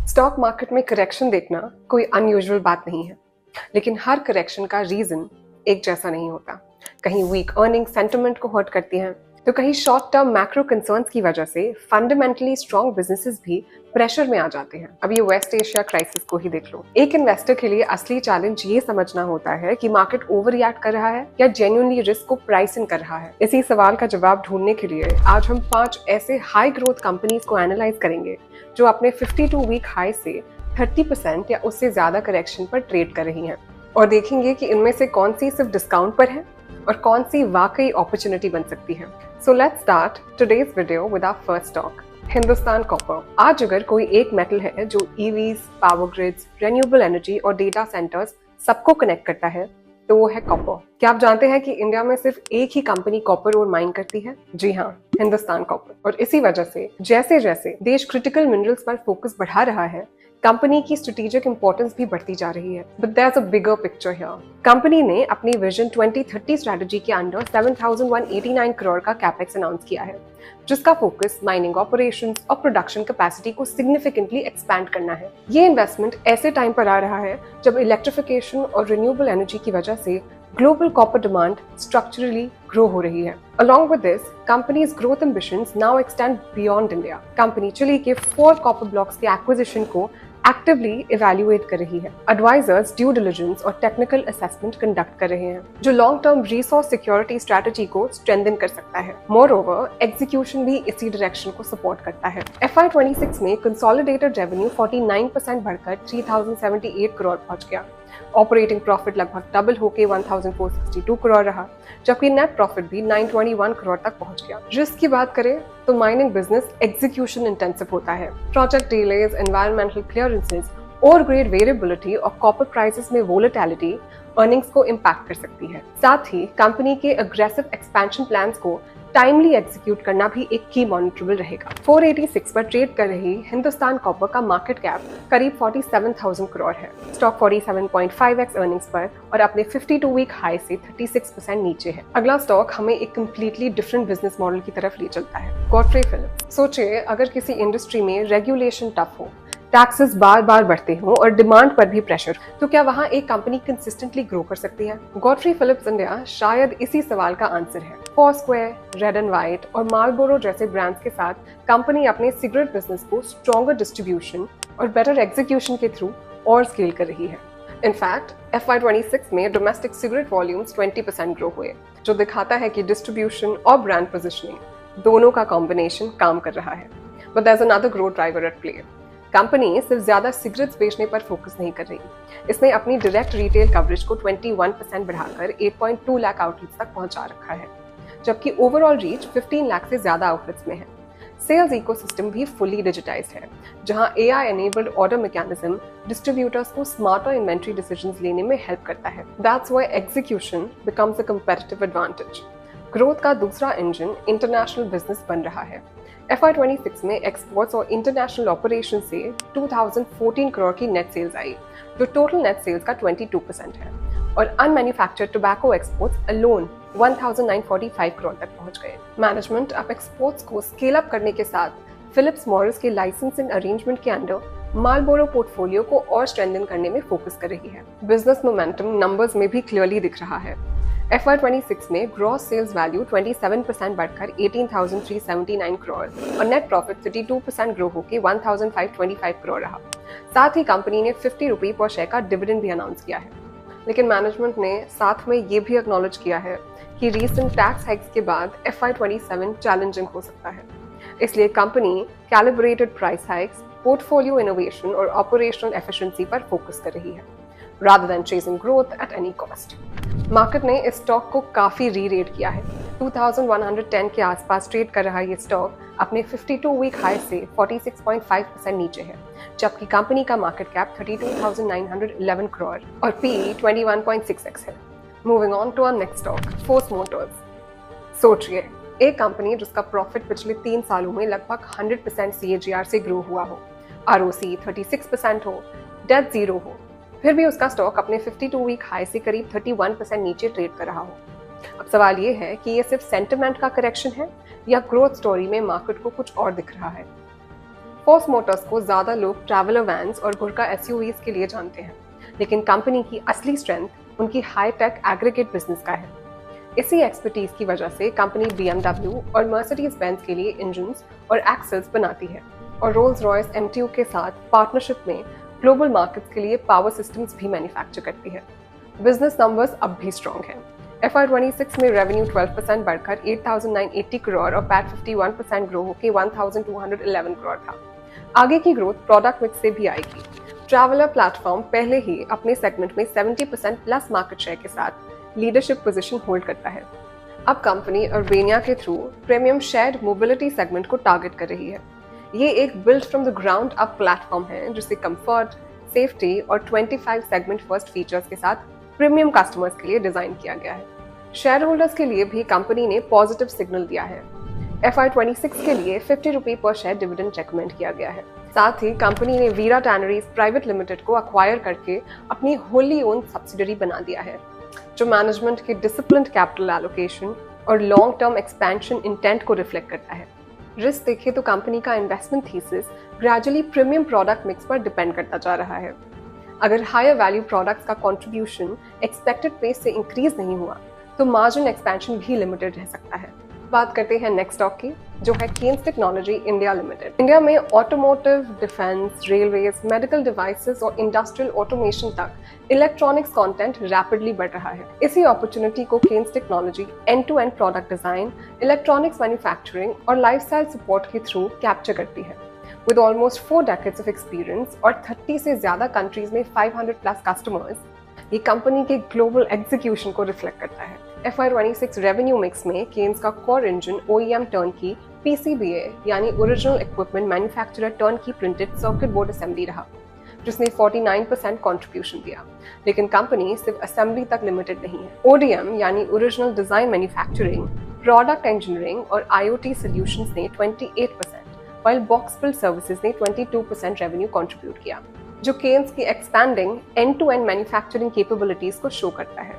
Stock market में correction देखना कोई अनयूजुअल बात नहीं है, लेकिन हर करेक्शन का रीजन एक जैसा नहीं होता। कहीं वीक अर्निंग सेंटिमेंट को हर्ट करती हैं, तो कहीं शॉर्ट टर्म मैक्रो कंसर्न्स की वजह से फंडामेंटली स्ट्रॉन्ग बिजनेसेस भी प्रेशर में आ जाते हैं। अब ये वेस्ट एशिया क्राइसिस को ही देख लो। एक इन्वेस्टर के लिए असली चैलेंज ये समझना होता है कि मार्केट ओवर रिएक्ट कर रहा है या जेन्युइनली रिस्क को प्राइस इन कर रहा है। इसी सवाल का जवाब ढूंढने के लिए आज हम 5 ऐसे हाई ग्रोथ कंपनीज को एनालाइज करेंगे जो अपने 52 वीक हाई से 30% या उससे ज्यादा करेक्शन पर ट्रेड कर रही हैं, और देखेंगे कि इनमें से कौन सी सिर्फ डिस्काउंट पर है और कौन सी वाकई अपॉर्चुनिटी बन सकती है। So let's start today's video with our first stock, Hindustan copper. आज अगर कोई एक मेटल है जो EVs, power grids, renewable energy और डेटा सेंटर्स सबको कनेक्ट करता है, तो वो है कॉपर। क्या आप जानते हैं कि इंडिया में सिर्फ एक ही कंपनी कॉपर और माइन करती है? जी हाँ, हिंदुस्तान कॉपर। और इसी वजह से जैसे जैसे देश क्रिटिकल मिनरल्स पर फोकस बढ़ा रहा है, कंपनी की स्ट्रेटेजिक इंपॉर्टेंस भी बढ़ती जा रही है। But there is a bigger picture here. Company ने अपनी विजन 2030 स्ट्रेटजी के अंडर 7,189 करोड़ का कैपेक्स अनाउंस किया है, जिसका फोकस माइनिंग ऑपरेशंस और प्रोडक्शन कैपेसिटी को सिग्निफिकेंटली एक्सपैंड करना है। ये इन्वेस्टमेंट ऐसे टाइम पर आ रहा है जब इलेक्ट्रिफिकेशन और रिन्यूएबल एनर्जी की वजह से global copper demand structurally grow हो रही है। Along with this, company's growth ambitions now extend beyond India. Company Chile के 4 copper blocks के acquisition को एक्टिवली इवेल्युएट कर रही है। एडवाइजर्स ड्यू डिलिजेंस और टेक्निकल असेसमेंट कंडक्ट कर रहे हैं, जो long term resource security strategy को स्ट्रेंथन कर सकता है। मोर ओवर, एग्जीक्यूशन भी इसी डायरेक्शन को सपोर्ट करता है। FY26 में कंसोलिडेटेड रेवेन्यू 49% बढ़कर 3,078 करोड़ पहुंच गया। ऑपरेटिंग प्रॉफिट लगभग डबल होकर 1,462 करोड़ रहा, जबकि नेट प्रॉफिट भी 921 करोड़ तक पहुंच गया। रिस्क की बात करें तो माइनिंग बिजनेस एग्जीक्यूशन इंटेंसिव होता है। प्रोजेक्ट डिलेज, एनवायरमेंटल क्लियरेंसेस और ग्रेड वेरिएबिलिटी और कॉपर प्राइसेस में वोलेटिलिटी अर्निंग्स को इम्पैक्ट कर सकती है। साथ ही कंपनी के अग्रेसिव एक्सपेंशन प्लान्स को टाइमली एग्जीक्यूट करना भी एक की मॉनिटरेबल रहेगा। 486 पर ट्रेड कर रही हिंदुस्तान कॉपर का मार्केट कैप करीब 47,000 करोड़ है। स्टॉक 47.5x अर्निंग्स पर और अपने 52 वीक हाई से 36% नीचे है। अगला स्टॉक हमें एक कंप्लीटली डिफरेंट बिजनेस मॉडल की तरफ ले चलता है, गॉडफ्रे फिलिप्स। सोचिए, अगर किसी इंडस्ट्री में रेगुलेशन टफ हो, टैक्सेस बार बार बढ़ते हों और डिमांड पर भी प्रेशर, तो क्या वहां एक कंपनी कंसिस्टेंटली ग्रो कर सकती है? गॉडफ्रे फिलिप्स इंडिया शायद इसी सवाल का आंसर है। फोरस्क्वायर, रेड एंड व्हाइट और मार्लबोरो जैसे ब्रांड्स के साथ कंपनी अपने सिगरेट बिजनेस को स्ट्रॉन्गर डिस्ट्रीब्यूशन और बेटर एग्जीक्यूशन के थ्रू और स्केल कर रही है। इनफैक्ट FY26 में डोमेस्टिक सिगरेट वॉल्यूम्स 20% ग्रो हुए, जो दिखाता है कि डिस्ट्रीब्यूशन और ब्रांड पोजिशनिंग दोनों का कॉम्बिनेशन काम कर रहा है। But there is another growth driver at play. Company सिर्फ ज्यादा सिगरेट्स बेचने पर फोकस नहीं कर रही, इसने अपनी डायरेक्ट रिटेल कवरेज को 21% बढ़ाकर 8.2 लाख आउटलेट्स तक पहुंचा रखा है, जबकि ओवरऑल रीच 15 लाख से ज्यादा आउटलेट्स में है। सेल्स इकोसिस्टम भी फुली डिजिटाइज्ड है, जहां AI enabled order mechanism distributors को स्मार्टर इन्वेंट्री डिसीजंस लेने में हेल्प करता है। That's why execution becomes a comparative advantage. Growth का दूसरा इंजन इंटरनेशनल बिजनेस बन रहा है। FY26 में एक्सपोर्ट्स और इंटरनेशनल ऑपरेशन से 2014 करोड़ की नेट सेल्स आई, जो टोटल नेट सेल्स का 22% है, और अनमैन्युफैक्चर्ड टोबैको एक्सपोर्ट्स अलोन 1,945 करोड़ तक पहुंच गए। मैनेजमेंट अब एक्सपोर्ट्स को स्केल अप करने के साथ फिलिप्स मॉडल्स के लाइसेंसिंग अरेंजमेंट के अंडर मार्लबोरो पोर्टफोलियो को और स्ट्रेंथन करने में फोकस कर रही है। बिजनेस मोमेंटम नंबर्स में भी क्लियरली दिख रहा है। FY26 में ग्रॉस सेल्स वैल्यू 27% बढ़कर 18,379 करोड़ और नेट प्रॉफिट 32% ग्रो होकर 1,525 करोड़ रहा। साथ ही कंपनी ने 50 रुपये पर शेयर का डिविडेंड भी अनाउंस किया है। लेकिन मैनेजमेंट ने साथ में ये भी एक्नॉलेज किया है कि रीसेंट टैक्स हाइक्स के बाद FY27 चैलेंजिंग हो सकता है। इसलिए company calibrated price hikes, portfolio innovation और ऑपरेशनल एफिशिएंसी पर फोकस कर रही है, rather than chasing growth at any cost. Market ने इस स्टॉक को काफी री-रेट किया है। 2110 के आसपास ट्रेड कर रहा ये स्टॉक अपने 52 वीक हाई से 46.5% नीचे है, जबकि कंपनी का मार्केट कैप 32,911 करोड़ और PE 21.6x है। Moving on to our next stock, Force Motors. सोचिए, एक कंपनी जिसका प्रॉफिट पिछले 3 सालों में लगभग 100% CAGR से ग्रो हुआ हो, ROC 36% हो, डेट जीरो हो, फिर भी उसका स्टॉक अपने 52 वीक हाई से करीब 31% नीचे ट्रेड कर रहा हो। अब सवाल ये है कि ये सिर्फ सेंटिमेंट का करेक्शन है या ग्रोथ स्टोरी में मार्केट को कुछ और दिख रहा है। फोर्स मोटर्स को ज्यादा लोग ट्रैवलर वैन्स और गुरका एसयूवीज के लिए जानते हैं, लेकिन कंपनी की असली स्ट्रेंथ उनकी हाई टेक एग्रीगेट बिजनेस का है। इसी एक्सपर्टीज की वजह से कंपनी BMW और मर्सिडीज बेंज के लिए इंजन्स और एक्सेल्स बनाती है और रोल्स रॉयस MTU के साथ पार्टनरशिप में ग्लोबल मार्केट्स के लिए पावर सिस्टम्स भी मैन्युफैक्चर करती है। बिजनेस नंबर्स अब भी स्ट्रॉन्ग हैं। FY26 में रेवेन्यू 12% बढ़कर 8,980 करोड़ और पैट 51% ग्रो होकर 1,211 करोड़ था। आगे की ग्रोथ प्रोडक्ट मिक्स से भी आएगी। ट्रैवलर प्लेटफॉर्म पहले ही अपने सेगमेंट में 70% प्लस मार्केट शेयर के साथ लीडरशिप पोजीशन होल्ड करता है। अब कंपनी अर्बेनिया के through premium shared mobility segment को टारगेट कर रही है। ये एक build from the ground up platform है जिसे कंफर्ट, सेफ्टी और 25 सेगमेंट फर्स्ट फीचर्स के साथ प्रीमियम कस्टमर्स के लिए डिजाइन किया गया है। शेयर होल्डर्स के लिए भी कंपनी ने पॉजिटिव सिग्नल दिया है। FY26 के लिए 50 रुपये पर शेयर डिविडेंड रेकमेंड किया गया है। साथ ही कंपनी ने वीरा टैनरीज प्राइवेट लिमिटेड को अक्वायर करके अपनी होली ओन सब्सिडरी बना दिया है, जो मैनेजमेंट के डिसिप्लिन्ड कैपिटल एलोकेशन और लॉन्ग टर्म एक्सपेंशन इंटेंट को रिफ्लेक्ट करता है। रिस्क देखें तो कंपनी का investment thesis gradually premium product mix पर डिपेंड करता जा रहा है। अगर हायर वैल्यू प्रोडक्ट्स का कंट्रीब्यूशन एक्सपेक्टेड पेस से इंक्रीज नहीं हुआ तो मार्जिन एक्सपेंशन भी लिमिटेड रह सकता है। बात करते हैं नेक्स्ट स्टॉक की, जो है Kaynes technology India limited. India में automotive, defence, railways, medical devices और इंडस्ट्रियल ऑटोमेशन तक इलेक्ट्रॉनिक्स कंटेंट रैपिडली बढ़ रहा है। इसी अपॉर्चुनिटी को Kaynes technology end to end product design, electronics manufacturing और लाइफस्टाइल सपोर्ट के थ्रू कैप्चर करती है। With almost 4 decades of experience और 30 से ज्यादा कंट्रीज में 500 प्लस कस्टमर्स, ये कंपनी के ग्लोबल एग्जीक्यूशन को रिफ्लेक्ट करता है। FY26 रेवेन्यू मिक्स में केन्स का कोर इंजन OEM टर्न की PCBA यानी ओरिजिनल इक्विपमेंट मैन्युफैक्चरर टर्न की प्रिंटेड सर्किट बोर्ड असेंबली रहा, जिसने 49% कंट्रीब्यूशन दिया। लेकिन कंपनी सिर्फ असेंबली तक लिमिटेड नहीं है। ODM यानी original design manufacturing, product engineering और IoT सॉल्यूशंस ने 28%, while बॉक्स बिल्ड सर्विसेज ने 22% रेवेन्यू कंट्रीब्यूट किया, जो केन्स की expanding end to end manufacturing capabilities को शो करता है।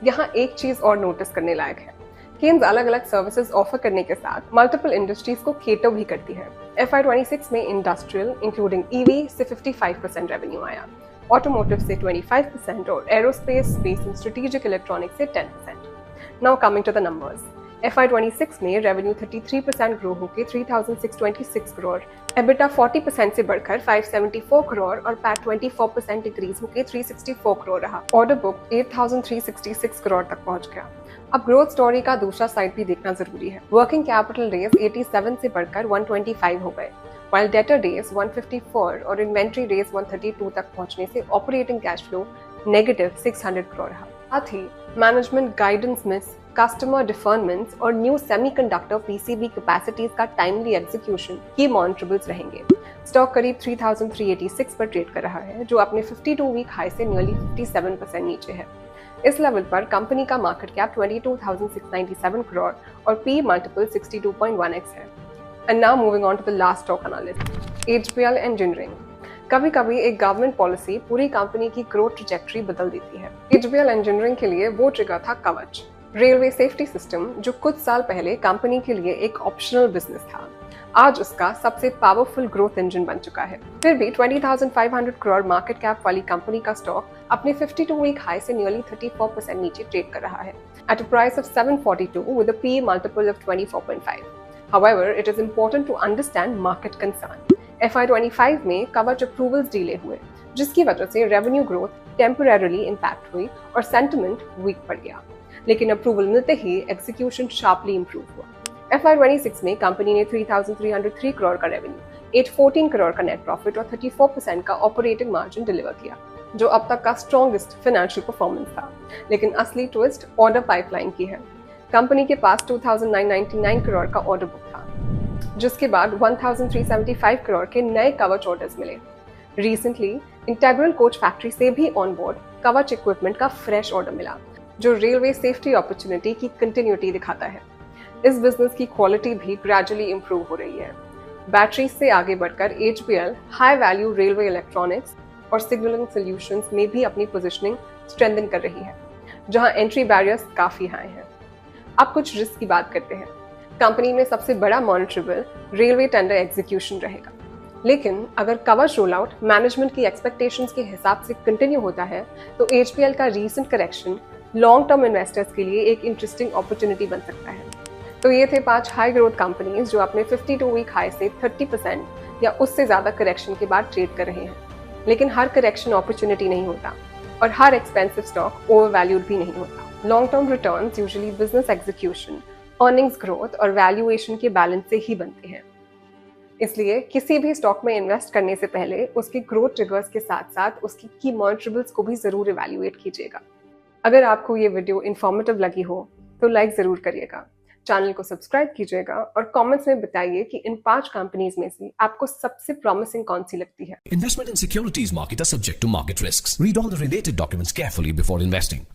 यहाँ एक चीज और नोटिस करने लायक है, केन्स अलग अलग सर्विसेज ऑफर करने के साथ मल्टीपल इंडस्ट्रीज को केटर भी करती है। FY26 में इंडस्ट्रियल इंक्लूडिंग EV से 55% रेवेन्यू आया, ऑटोमोटिव से 25% और aerospace, space and strategic electronics से 10%। Now coming to the numbers, FY26 में रेवेन्यू 33% ग्रो होकर 3,626 करोड़, EBITDA 40% से बढ़कर 574 करोड़ और पैट 24% डिक्रीज होकर 364 करोड़ रहा। ऑर्डर बुक 8,366 करोड़ तक पहुंच गया। अब ग्रोथ स्टोरी का दूसरा साइड भी देखना जरूरी है। वर्किंग कैपिटल डेज 87 से बढ़कर 125 हो गए, while डेटर डेज 154 और इन्वेंट्री डेज 132 तक पहुंचने से operating cash flow negative 600 crore रहा। साथ ही मैनेजमेंट गाइडेंस मिस, कस्टमर डिफरमेंट्स और न्यू सेमीकंडक्टर PCB कैपेसिटीज का टाइमली एग्जीक्यूशन की मॉनिटरेबल्स रहेंगे। स्टॉक करीब 3,386 पर ट्रेड कर रहा है, जो अपने 52 वीक हाई से नियरली 57% नीचे है। इस लेवल पर कंपनी का मार्केट कैप 22,697 करोड़ और P मल्टीपल 62.1x है। And now moving on to the last stock analysis, HBL engineering. कभी कभी एक गवर्नमेंट पॉलिसी पूरी कंपनी की ग्रोथ ट्रैजेक्टरी बदल देती है। HBL इंजीनियरिंग के लिए वो ट्रिगर था कवच, रेलवे सेफ्टी सिस्टम, जो कुछ साल पहले कंपनी के लिए एक ऑप्शनल बिजनेस था, आज उसका सबसे पावरफुल ग्रोथ इंजन बन चुका है। फिर भी 20,500 करोड़ मार्केट कैप वाली कंपनी का स्टॉक अपने 52 वीक हाई से नियरली 34% नीचे ट्रेड कर रहा है, at a price of 742 with a PE multiple of 24.5। However, it is important to understand market concern. FY25 में कवच अप्रूवल्स डिले हुए, जिसकी वजह से रेवेन्यू ग्रोथ टेम्परेरीली इंपैक्ट हुई और सेंटिमेंट वीक पड़ गया। लेकिन अप्रूवल मिलते ही एग्जीक्यूशन शार्पली इंप्रूव हुआ। FY26 में कंपनी ने 3,303 करोड़ का रेवेन्यू, 814 करोड़ का नेट प्रॉफिट और 34% का ऑपरेटिंग मार्जिन डिलीवर किया, जो अब तक का स्ट्रॉन्गेस्ट फाइनेंशियल परफॉर्मेंस था। लेकिन असली ट्विस्ट ऑर्डर पाइपलाइन की है। कंपनी के पास 2,999 करोड़ का ऑर्डर बुक था, जिसके बाद 1,375 करोड़ के नए कवच ऑर्डर्स मिले। रिसेंटली इंटेग्रल कोच फैक्ट्री से भी ऑन बोर्ड कवच इक्विपमेंट का फ्रेश ऑर्डर मिला, जो रेलवे सेफ्टी अपॉर्चुनिटी की कंटिन्यूटी दिखाता है। इस बिजनेस की क्वालिटी भी ग्रेजुअली इंप्रूव हो रही है। बैटरी से आगे बढ़कर HBL high value railway electronics और सिग्नलिंग सॉल्यूशंस में भी अपनी पोजीशनिंग स्ट्रेंथन कर रही है, जहां एंट्री बैरियर्स काफी हाई हैं। अब कुछ रिस्क की बात करते हैं। कंपनी में सबसे बड़ा मॉनिटरेबल रेलवे टेंडर एग्जीक्यूशन रहेगा। लेकिन अगर कवच रोल आउट मैनेजमेंट की एक्सपेक्टेशंस के हिसाब से कंटिन्यू होता है तो एचपीएल का recent correction long term investors के लिए एक इंटरेस्टिंग अपॉर्चुनिटी बन सकता है। तो ये थे 5 हाई ग्रोथ कंपनीज जो अपने 52 वीक हाई से 30% या उससे ज्यादा करेक्शन के बाद ट्रेड कर रहे हैं। लेकिन हर करेक्शन अपॉर्चुनिटी नहीं होता और हर एक्सपेंसिव स्टॉक ओवरवैल्यूड भी नहीं होता। Long term returns usually business execution, earnings growth और वैल्यूएशन के बैलेंस से ही बनते हैं। इसलिए किसी भी स्टॉक में इन्वेस्ट करने से पहले उसके ग्रोथ ट्रिगर्स के साथ साथ उसकी की मॉनिटरेबल्स को भी जरूर इवैल्यूएट कीजिएगा। अगर आपको ये वीडियो इन्फॉर्मेटिव लगी हो तो लाइक जरूर करिएगा, चैनल को सब्सक्राइब कीजिएगा और कमेंट्स में बताइए कि इन 5 कंपनीज में से आपको सबसे प्रॉमिसिंग कौन सी लगती है। Investment in securities market are subject to market risks. Read all the related documents carefully before investing.